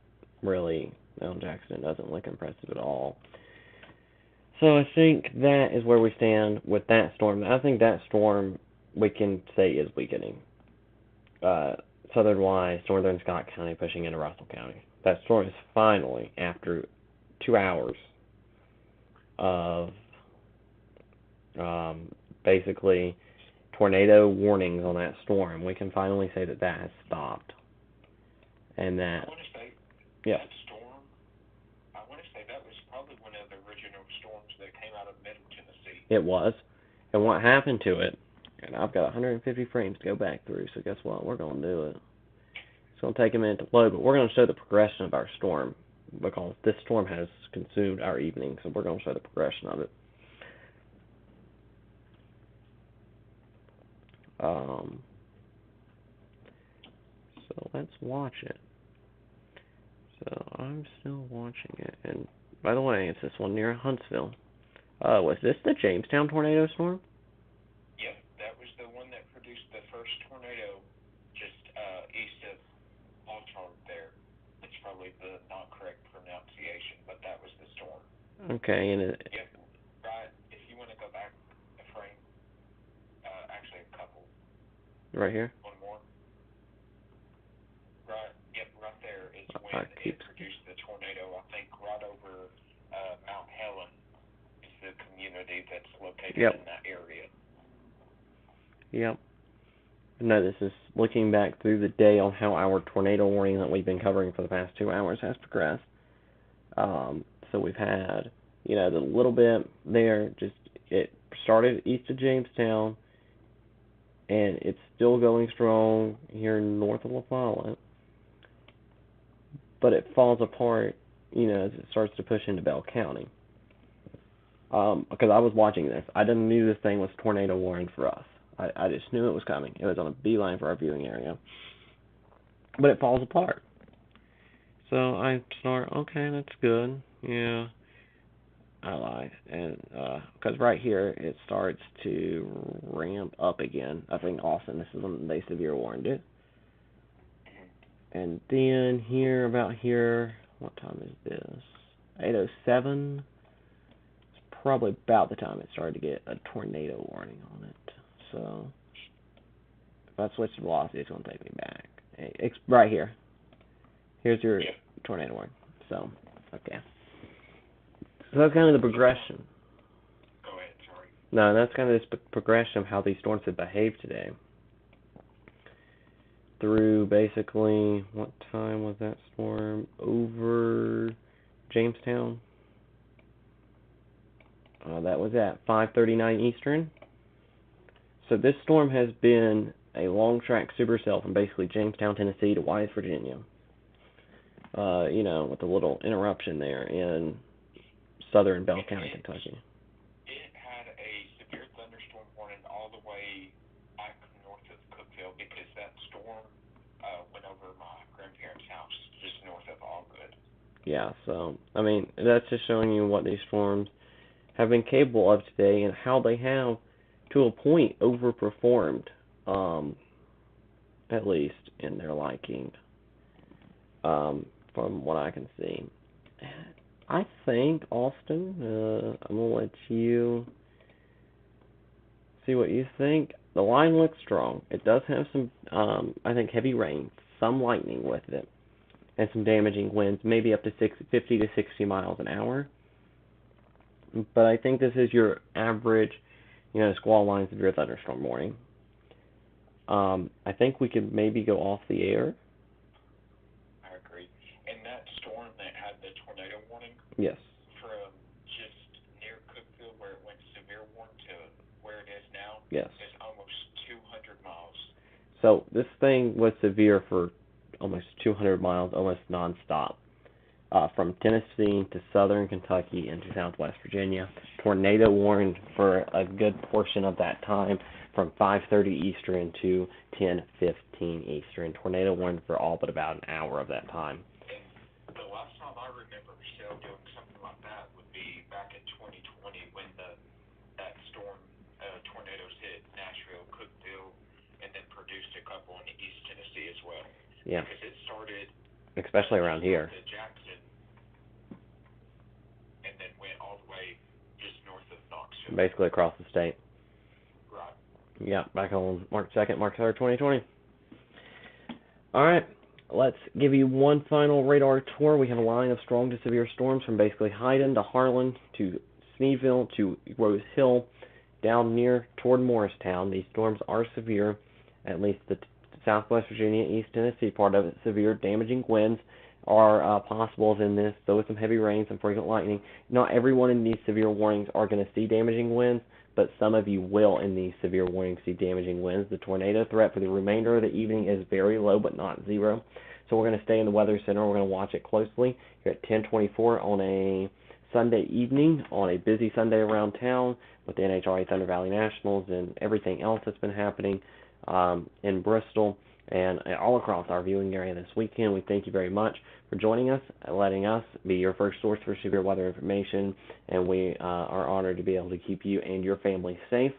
really, Jackson doesn't look impressive at all. So I think that is where we stand with that storm. I think that storm, we can say, is weakening. Southern-wise, northern Scott County pushing into Russell County. That storm is finally, after 2 hours of basically tornado warnings on that storm, we can finally say that that has stopped. And that, I want to say, yeah. that storm, I want to say that was probably one of the original storms that came out of Middle Tennessee. It was. And what happened to it, and I've got 150 frames to go back through, so guess what? We're going to do it. It's going to take a minute to load, but we're going to show the progression of our storm, because this storm has consumed our evening, so we're going to show the progression of it. So let's watch it. So I'm still watching it, and by the way, it's this one near Huntsville. Was this the Jamestown tornado storm? Yeah, that was the one that produced the first tornado just east of Hawthorne there. It's probably the not correct pronunciation, but that was the storm. Okay, and it... Yep, right, if you want to go back a frame, actually a couple. Right here? One more. Right, yep, right there is when it produced the tornado. I think right over Mount Helen is the community that's located in that area. Yep. No, this is looking back through the day on how our tornado warning that we've been covering for the past 2 hours has progressed. So we've had, the little bit there, just it started east of Jamestown, and it's still going strong here north of La Follette. But it falls apart, as it starts to push into Bell County. Because I was watching this. I didn't knew this thing was tornado warned for us. I just knew it was coming. It was on a beeline for our viewing area. but it falls apart. So I start, okay, that's good. Yeah, I lied. And, because right here it starts to ramp up again. I think Austin, this is when they severe warned it. And then here, about here, what time is this? 8:07. It's probably about the time it started to get a tornado warning on it. So if I switch to velocity, it's going to take me back. It's right here. Here's your tornado warning. So, okay. So that's kind of the progression. Go ahead, sorry. No, that's kind of this progression of how these storms have behaved today. Through basically, what time was that storm? Over Jamestown. That was at 5:39 Eastern. So this storm has been a long track supercell from basically Jamestown, Tennessee to Wise, Virginia. You know, with a little interruption there in southern Bell County, Kentucky. It had a severe thunderstorm warning all the way back north of Cookeville because that storm went over my grandparents' house just north of Allgood. Yeah, so, I mean, that's just showing you what these storms have been capable of today and how they have, to a point, overperformed, at least in their liking, from what I can see. I think, Austin, I'm going to let you see what you think. The line looks strong. It does have some, I think, heavy rain, some lightning with it, and some damaging winds, maybe up to 50 to 60 miles an hour. But I think this is your average, you know, squall line severe thunderstorm warning. I think we could maybe go off the air. I agree. And that storm that had the tornado warning Yes. from just near Cookeville where it went severe warning to where it is now Yes. is almost 200 miles. So this thing was severe for almost 200 miles, almost nonstop. From Tennessee to southern Kentucky into southwest Virginia. Tornado warned for a good portion of that time from 5:30 Eastern to 10:15 Eastern. Tornado warned for all but about an hour of that time. And the last time I remember Shell doing something like that would be back in 2020 when that storm tornadoes hit Nashville, Cookeville, and then produced a couple in East Tennessee as well. Yeah. Because it started Especially around here. to Jackson and then went all the way just north of Knoxville. Basically across the state. Right. Yeah, back on March 2nd, March 3rd, 2020. Alright, let's give you one final radar tour. We have a line of strong to severe storms from basically Hyden to Harlan to Sneedville to Rose Hill down near toward Morristown. These storms are severe, at least the southwest Virginia, East Tennessee part of it. Severe damaging winds are possible in this, though with some heavy rain, some frequent lightning. Not everyone in these severe warnings are going to see damaging winds, but some of you will in these severe warnings see damaging winds. The tornado threat for the remainder of the evening is very low, but not zero. So we're going to stay in the Weather Center. We're going to watch it closely. Here at 10:24 on a Sunday evening, on a busy Sunday around town with the NHRA Thunder Valley Nationals and everything else that's been happening in Bristol and all across our viewing area this weekend. We thank you very much for joining us and letting us be your first source for severe weather information, and we are honored to be able to keep you and your family safe.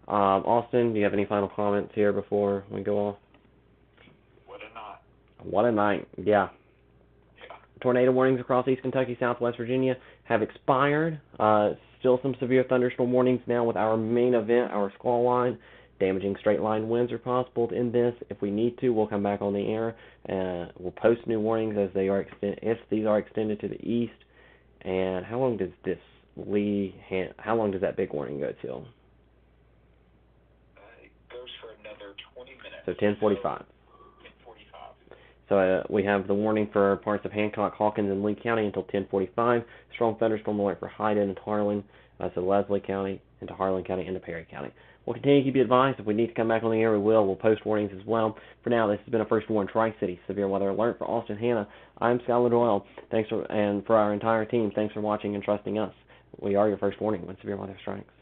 Austin, do you have any final comments here before we go off? What a night. What a night, yeah. Tornado warnings across East Kentucky, Southwest Virginia have expired. Still some severe thunderstorm warnings now with our main event, our squall line. Damaging straight line winds are possible in this. If we need to, we'll come back on the air. We'll post new warnings as they are if these are extended to the east. And how long does this how long does that big warning go till? It goes for another 20 minutes. So 10:45. 10:45. So we have the warning for parts of Hancock, Hawkins, and Lee County until 10:45. Strong thunderstorm alert for Hyden and Harlan, so Leslie County, into Harlan County, into Perry County. We'll continue to keep you advised. If we need to come back on the air, we will. We'll post warnings as well. For now, this has been a First Warn Tri-City Severe Weather Alert. For Austin Hanna, I'm Skylar Doyle. And for our entire team, thanks for watching and trusting us. We are your first warning when severe weather strikes.